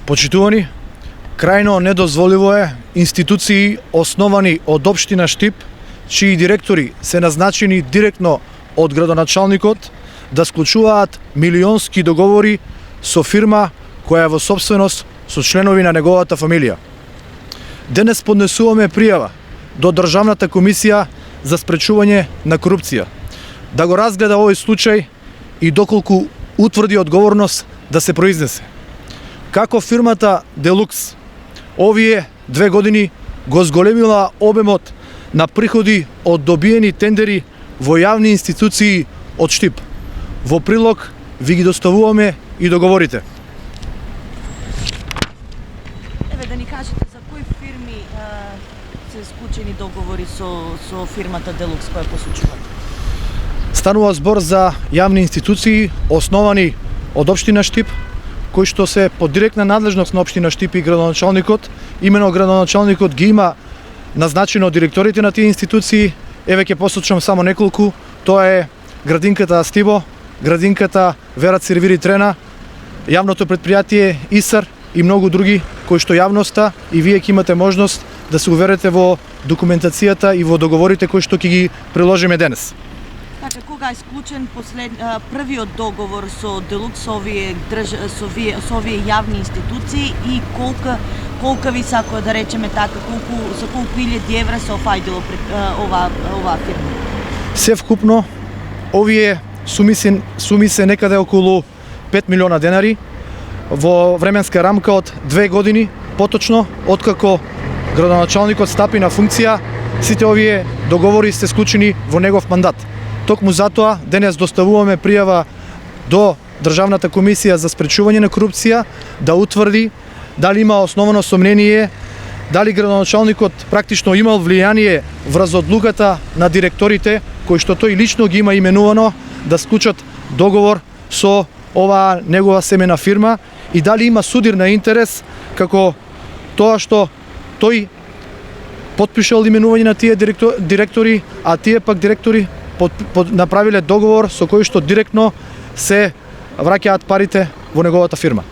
Почитувани, крајно недозволиво е институции основани од општина Штип, чии директори се назначени директно од градоначалникот, да склучуваат милионски договори со фирма која е во собственост со членови на неговата фамилија. Денес поднесуваме пријава до Државната комисија за спречување на корупција, да го разгледа овој случај и доколку утврди одговорност да се произнесе. Како фирмата Делукс овие 2 години го зголемила обемот на приходи од добиени тендери во јавни институции од Штип. Во прилог ви ги доставуваме и договорите. Еве да ни кажете за кои фирми се склучени договори со фирмата Делукс која посочувате? Станува збор за јавни институции основани од општина Штип, кои што се под директна надлежност на општина Штип и градоначалникот. Имено градоначалникот ги има назначено директорите на тие институции. Еве ќе посочам само неколку. Тоа е градинката Астиво, градинката Вера Сервири Трена, јавното предпријатие ИСАР и многу други кои што јавноста и вие ќе имате можност да се уверите во документацијата и во договорите кои што ќе ги приложиме денес. Така, кога е склучен првиот договор со Делукс со овие јавни институции и колка ви сако да речеме така, за колку илјади евра се офајдило оваа фирма? Се вкупно овие суми се некаде околу 5 милиона денари во временска рамка од 2 години, поточно откако градоначалникот стапи на функција. Сите овие договори се склучени во негов мандат. Токму затоа денес доставуваме пријава до Државната комисија за спречување на корупција да утврди дали има основано сомнение, дали градоначалникот практично имал влијание врз одлуката на директорите кои што тој лично ги има именувано да склучат договор со оваа негова семена фирма и дали има судир на интерес како тоа што тој потпишал именување на тие директори, а тие пак директори направиле договор со кој што директно се враќаат парите во неговата фирма.